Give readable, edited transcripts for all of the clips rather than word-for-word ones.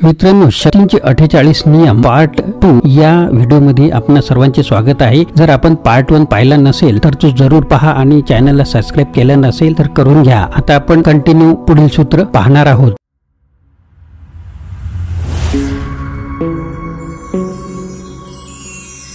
मित्रांनो, शक्तींचे 48 नियम पार्ट 2 या व्हिडिओमध्ये आपणा सर्वांचे स्वागत आहे। जर आपण पार्ट 1 पाहिला नसेल तर तो जरूर पहा आणि चॅनलला सबस्क्राइब केलं नसेल तर करून घ्या। आता आपण कंटिन्यू पुढील सूत्र पाहणार आहोत।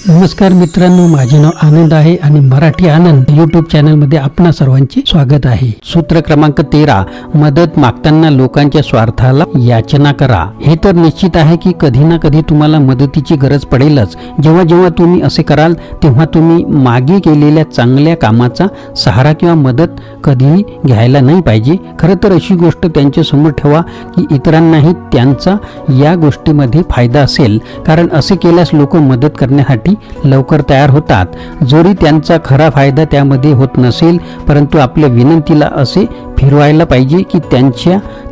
नमस्कार मित्रांनो, माझे नाव आनंद आहे आणि मराठी आनंद यूट्यूब चॅनल मध्ये आपणा सर्वांचे स्वागत आहे। सूत्र क्रमांक 13, मदत मागताना लोकांच्या स्वार्थाला याचना करा। हे तर निश्चित आहे की कधी ना कधी तुम्हाला मदतीची गरज पडेलच। जेव्हा जेव्हा तुम्ही असे कराल तेव्हा तुम्ही मागे केलेल्या चांगल्या कामाचा सहारा किंवा मदत कधीही घ्यायला नाही पाहिजे। खरं तर अशी गोष्ट त्यांच्या समोर ठेवा की इतरांनाही त्यांचा या गोष्टीमध्ये फायदा असेल, कारण असे केल्यास लोक मदत करण्यासाठी लवकर तयार होतात। जरी त्यांचा खरा फायदा त्यामध्ये होत नसेल, परंतु आपल्या विनंतीला असे फिरवायला पाहिजे की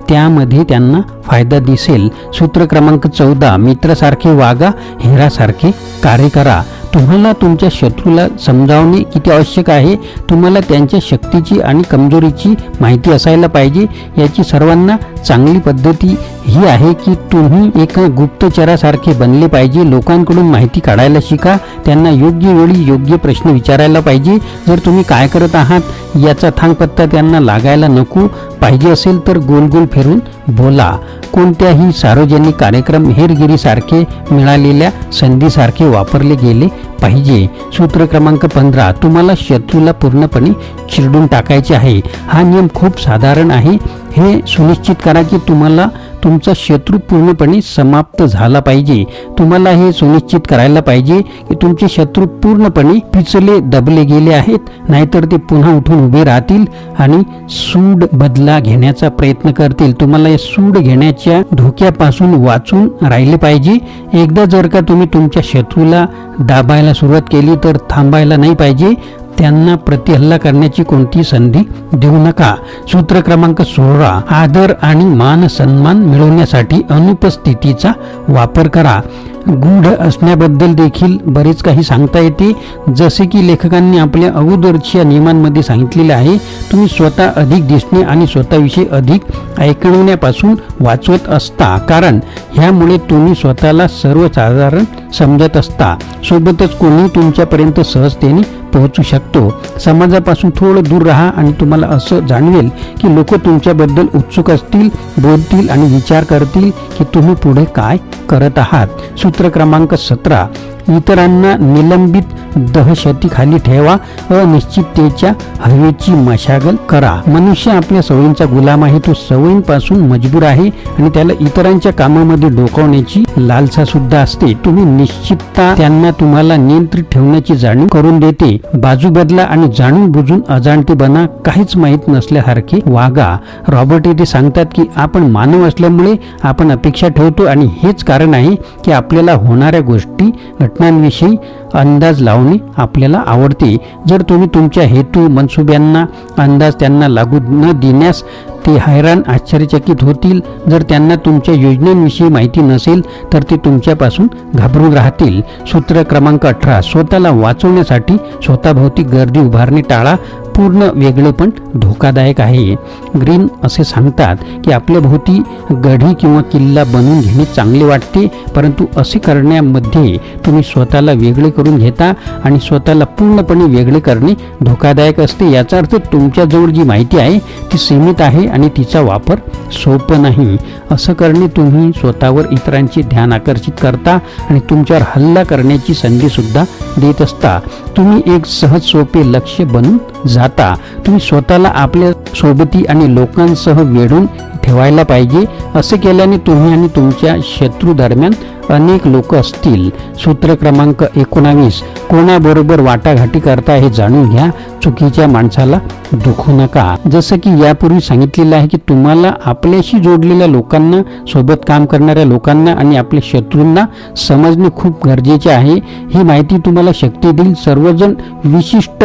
त्यामध्ये त्यांना फायदा दिसेल। सूत्र क्रमांक 14, मित्रासारखे वागा, हेरासारखे कार्य करा। तुम्हाला तुमच्या शत्रूला समजावणे किती आवश्यक आहे, तुम्हाला त्यांच्या शक्तीची आणि कमजोरीची माहिती असायला पाहिजे। याची सर्वांना चांगली पद्धती ही आहे की तुम्ही एका गुप्तचरासारखे बनले पाहिजे। लोकांकडून माहिती काढायला शिका, त्यांना योग्य वेळी योग्य प्रश्न विचारायला पाहिजे। जर तुम्ही काय करत आहात याचा थांगपत्ता त्यांना लागायला नको पाहिजे असेल तर गोल गोल फिरून बोला। कोणत्याही सार्वजनिक कार्यक्रम हेरगिरीसारखे मिळालेल्या संधीसारखे वापरले गेले पाहिजे। सूत्र क्रमांक 15, तुम्हाला शत्रूला पूर्णपणे चिरडून टाकायचे आहे। हा नियम खूप साधारण आहे। हे सुनिश्चित करा की तुम्हाला तुमचा शत्रू पूर्णपणे समाप्त झाला पाहिजे। तुम्हाला हे सुनिश्चित करायला पाहिजे की तुमचे शत्रू पूर्णपणे पिचले दबले गेले आहेत, नाहीतर ते पुन्हा उठून उभे राहतील आणि सूड बदला घेण्याचा प्रयत्न करतील। तुम्हाला या सूड घेण्याच्या धोक्यापासून वाचून राहिले पाहिजे। एकदा जर का तुम्ही तुमच्या शत्रूला दाबायला सुरुवात केली तर थांबायला नाही पाहिजे। त्यांना प्रतिहल्ला करण्याची कोणती संधी देऊ नका। सूत्र क्रमांक 16, आदर आणि मान सन्मान मिळवण्यासाठी अनुपस्थितीचा वापर करा। गूढ असण्याबद्दल देखील बरेच काही सांगता येते, जसे की लेखकांनी आपल्या अगोदरच्या नियमांमध्ये सांगितलेले आहे। तुम्ही स्वतः अधिक दिसणे आणि स्वतःविषयी अधिक ऐकण्यापासून वाचवत असता, कारण ह्यामुळे तुम्ही स्वतःला सर्वसाधारण समजत असता। सोबतच कोणी तुमच्यापर्यंत सहजतेने पोहोचू शकतो। समाजापासून थोडं दूर राहा आणि तुम्हाला असं जाणवेल की लोक तुमच्याबद्दल उत्सुक असतील, बोलतील आणि विचार करतील की तुम्ही पुढे काय करत आहात। सूत्र क्रमांक 17, इतरांना निलंबित दहशतीखाली ठेवा, अनिश्चिततेच्या हवेची मशागल करा। मनुष्य आपल्या सवयींचा गुलाम आहे, तो सवयींपासून मजबूर आहे आणि त्याला इतरांच्या कामामध्ये डोकावण्याची लालसा सुद्धा असते। तुम्ही निश्चितता त्यांना तुम्हाला नियंत्रित ठेवण्याची जाणीव करून देते। बाजू बदला आणि जाणून बुजून अजाणतेपणा, काहीच माहीत नसल्यासारखे वागा। रॉबर्ट येथे सांगतात की आपण मानव असल्यामुळे आपण अपेक्षा ठेवतो आणि हेच कारण आहे की आपल्याला होणाऱ्या गोष्टी घटनांविषयी अंदाज लावणे आपल्याला आवडते। जर तुम्ही तुमच्या हेतू मनसुब्यांना अंदाज त्यांना लागू न देण्यास ते हैराण आश्चर्यचकित होतील। जर त्यांना तुमच्या योजनांविषयी माहिती नसेल तर ते तुमच्यापासून घाबरून राहतील। सूत्र क्रमांक 18, स्वतःला वाचवण्यासाठी स्वतःभोवती गर्दी उभारणे टाळा। पूर्ण वेगळेपण धोकादायक आहे। ग्रीन असे सांगतात की आपल्या भोवती गढी किंवा किल्ला बनवून घेणे चांगले वाटते, परंतु असे करण्यामध्ये तुम्ही स्वतःला वेगळे करून घेता आणि स्वतःला पूर्णपणे वेगळे करणे धोकादायक असते। याचा अर्थ तुमच्याजवळ जी माहिती आहे ती सीमित आहे आणि तिचा वापर सोपं नाही। असं करणे तुम्ही स्वतःवर इतरांचे ध्यान आकर्षित करता आणि तुमच्यावर हल्ला करण्याची संधी सुद्धा देत असता। तुम्ही एक सहज सोपे लक्ष्य बनून जाता। तुम्ही स्वतःला आपल्या सोबती आणि लोकांसह वेढून ठेवायला पाहिजे। असे केल्याने तुम्ही आणि तुमच्या शत्रू दरम्यान अनेक लोक असतील। सूत्र क्रमांक 19, कोणाबरोबर वाटाघाटी करता हे जाणून घ्या, चुकीच्या माणसाला दुखू नका। जसं की यापूर्वी सांगितलेलं आहे की तुम्हाला आपल्याशी जोडलेल्या लोकांना, सोबत काम करणाऱ्या लोकांना आणि आपल्या शत्रूंना समजणे खूप गरजेचे आहे। ही माहिती तुम्हाला शक्ती देईल। सर्वजण विशिष्ट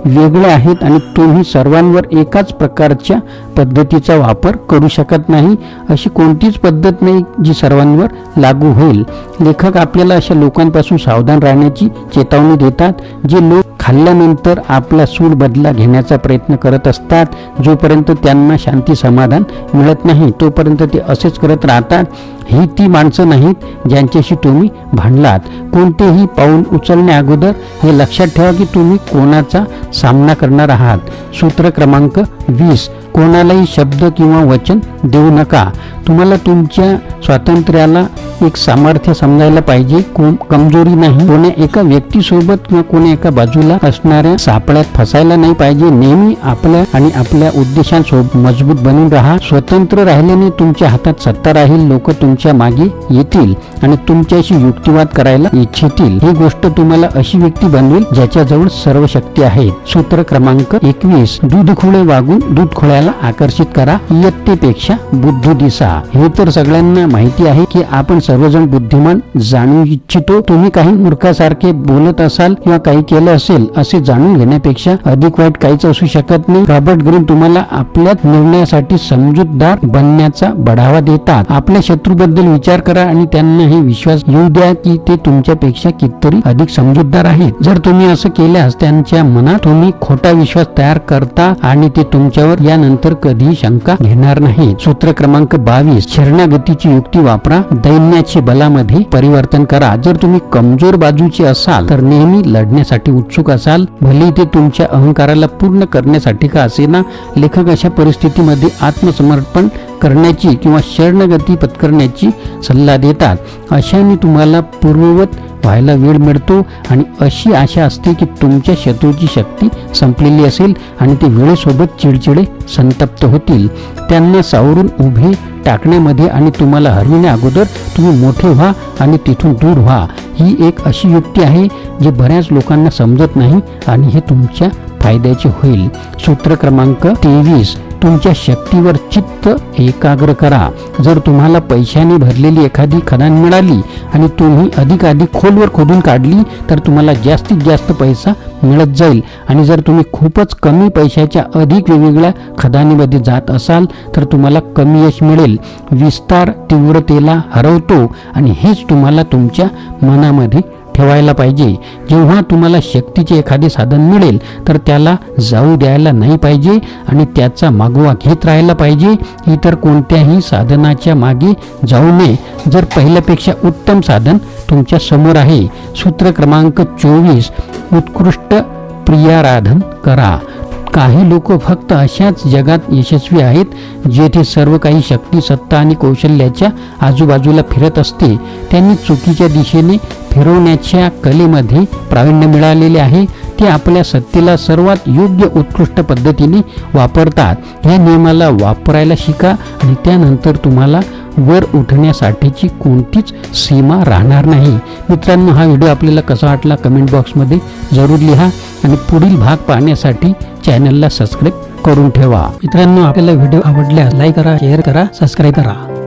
वेगळे आहेत आणि तुम्ही सर्वांवर एकाच प्रकारच्या पद्धतीचा वापर करू शकत नाही। अशी कोणतीच पद्धत नाही जी सर्वांवर लागू होईल। लेखक आपल्याला अशा लोकांपासून सावधान राहण्याची चेतावणी देतात, जे लोक खाल्ल्यानंतर आपला सूड बदला घेण्याचा प्रयत्न करत असतात. जोपर्यंत त्यांना शांती समाधान मिळत नाही तोपर्यंत ते असेच करत राहतात. ही ती माणसं नाहीत ज्यांच्याशी तुम्ही भांडलात. कोणतेही पाऊल उचलण्या अगोदर हे लक्षात ठेवा की तुम्ही कोणाचा सामना करणार आहात. सूत्र क्रमांक 20, कोणालाही शब्द किंवा वचन देऊ नका. तुम्हाला तुमच्या स्वातंत्र्याला एक सामर्थ्य समजायला पाहिजे, कमजोरी नाही. कोण्या एका व्यक्तीसोबत किंवा कोण्या एका बाजूला असणाऱ्या सापळ्यात फसायला नाही पाहिजे. नेहमी आपल्या आणि आपल्या उद्देशांसोबत मजबूत बनून राहा. स्वतंत्र राहिल्याने तुमच्या हातात सत्ता राहील. लोक तुमच्या मागे येतील आणि तुमच्याशी युक्तिवाद करायला इच्छितील. ही गोष्ट तुम्हाला अशी व्यक्ती बनवेल ज्याच्याजवळ सर्व शक्ती आहे. सूत्र क्रमांक 21, दूधखोळे वागून दूधखोळ्याला आकर्षित करा. इयत्तेपेक्षा बुद्ध दिसा. हे तर सगळ्यांना माहिती आहे की आपण सर्वजण बुद्धिमान जाणू इच्छितो. तुम्ही काही मूर्खासारखे बोलत असाल किंवा काही केलं असेल असे जाणून घेण्यापेक्षा अधिक वाईट काहीच असू शकत नाही. रॉबर्ट ग्रीन तुम्हाला आपल्या निर्णयासाठी समजूतदार बनण्याचा बढावा देतात. आपल्या शत्रूबद्दल विचार करा आणि त्यांना हे विश्वास येऊ द्या की ते तुमच्यापेक्षा कितीतरी अधिक समजूतदार आहेत. जर तुम्ही असं केल्यास त्यांच्या मनात तुम्ही खोटा विश्वास तयार करता आणि ते तुमच्यावर यानंतर कधीही शंका घेणार नाही. सूत्र क्रमांक 22, शरणागतीची युक्ती वापरा. दैन्याचे बलामध्ये परिवर्तन करा. जर तुम्ही कमजोर बाजूचे असाल तर नेहमी लढण्यासाठी उत्सुक असाल. भले ते तुमच्या अहंकाराला पूर्ण करण्यासाठी का असेना. लेखक अशा परिस्थितीमध्ये आत्मसमर्पण करण्याची किंवा शरणागती पत्करण्याची सल्ला देतात. अशाने तुम्हाला पूर्ववत व्हायला वेळ मिळतो आणि अशी आशा असते की तुमच्या शत्रूची शक्ती संपलेली असेल आणि ते वेळेसोबत चिडचिडे संतप्त होतील. त्यांना सावरून उभे टाकण्यामध्ये आणि तुम्हाला हरविण्या अगोदर तुम्ही मोठे व्हा आणि तिथून दूर व्हा. ही एक अशी युक्ती आहे जी बऱ्याच लोकांना समजत नाही आणि हे तुमच्या फायद्याचे होईल. सूत्र क्रमांक 23, तुमच्या शक्तीवर चित्त एकाग्र करा. जर तुम्हाला पैशाने भरलेली एखादी खदान मिळाली आणि तुम्ही अधिकाधिक खोलवर खोदून काढली तर तुम्हाला जास्तीत जास्त पैसा मिळत जाईल. आणि जर तुम्ही खूपच कमी पैशाच्या अधिक वेगवेगळ्या खदानीमध्ये जात असाल तर तुम्हाला कमी यश मिळेल. विस्तार तीव्रतेला हरवतो आणि हेच तुम्हाला तुमच्या मनामध्ये ठेवायला पाहिजे. जेव्हा तुम्हाला शक्तीचे एखादे साधन मिळेल तर त्याला जाऊ द्यायला नाही पाहिजे आणि त्याचा मागोवा घेत राहायला पाहिजे. इतर कोणत्याही साधनाच्या मागे जाऊ नये जर पहिल्यापेक्षा उत्तम साधन तुमच्या समोर आहे. सूत्र क्रमांक 24, उत्कृष्ट प्रियाराधन करा. काही लोक फक्त अशाच जगात यशस्वी आहेत जेथे सर्व काही शक्ती, सत्ता आणि कौशल्याच्या आजूबाजूला फिरत असते. त्यांनी चुकीच्या दिशेने फिरवण्याच्या कलेमध्ये प्रावीण्य मिळालेले आहे. ते आपल्या सत्तेला सर्वात योग्य उत्कृष्ट पद्धतीने वापरतात. या नियमाला वापरायला शिका आणि त्यानंतर तुम्हाला वर उठण्यासाठीची कोणतीच सीमा राहणार नाही. मित्रांनो, हा व्हिडिओ आपल्याला कसा वाटला कमेंट बॉक्समध्ये जरूर लिहा आणि पुढील भाग पाहण्यासाठी चॅनलला सबस्क्राईब करून ठेवा. मित्रांनो, आपल्याला व्हिडिओ आवडल्यास लाईक करा, शेअर करा, सबस्क्राईब करा.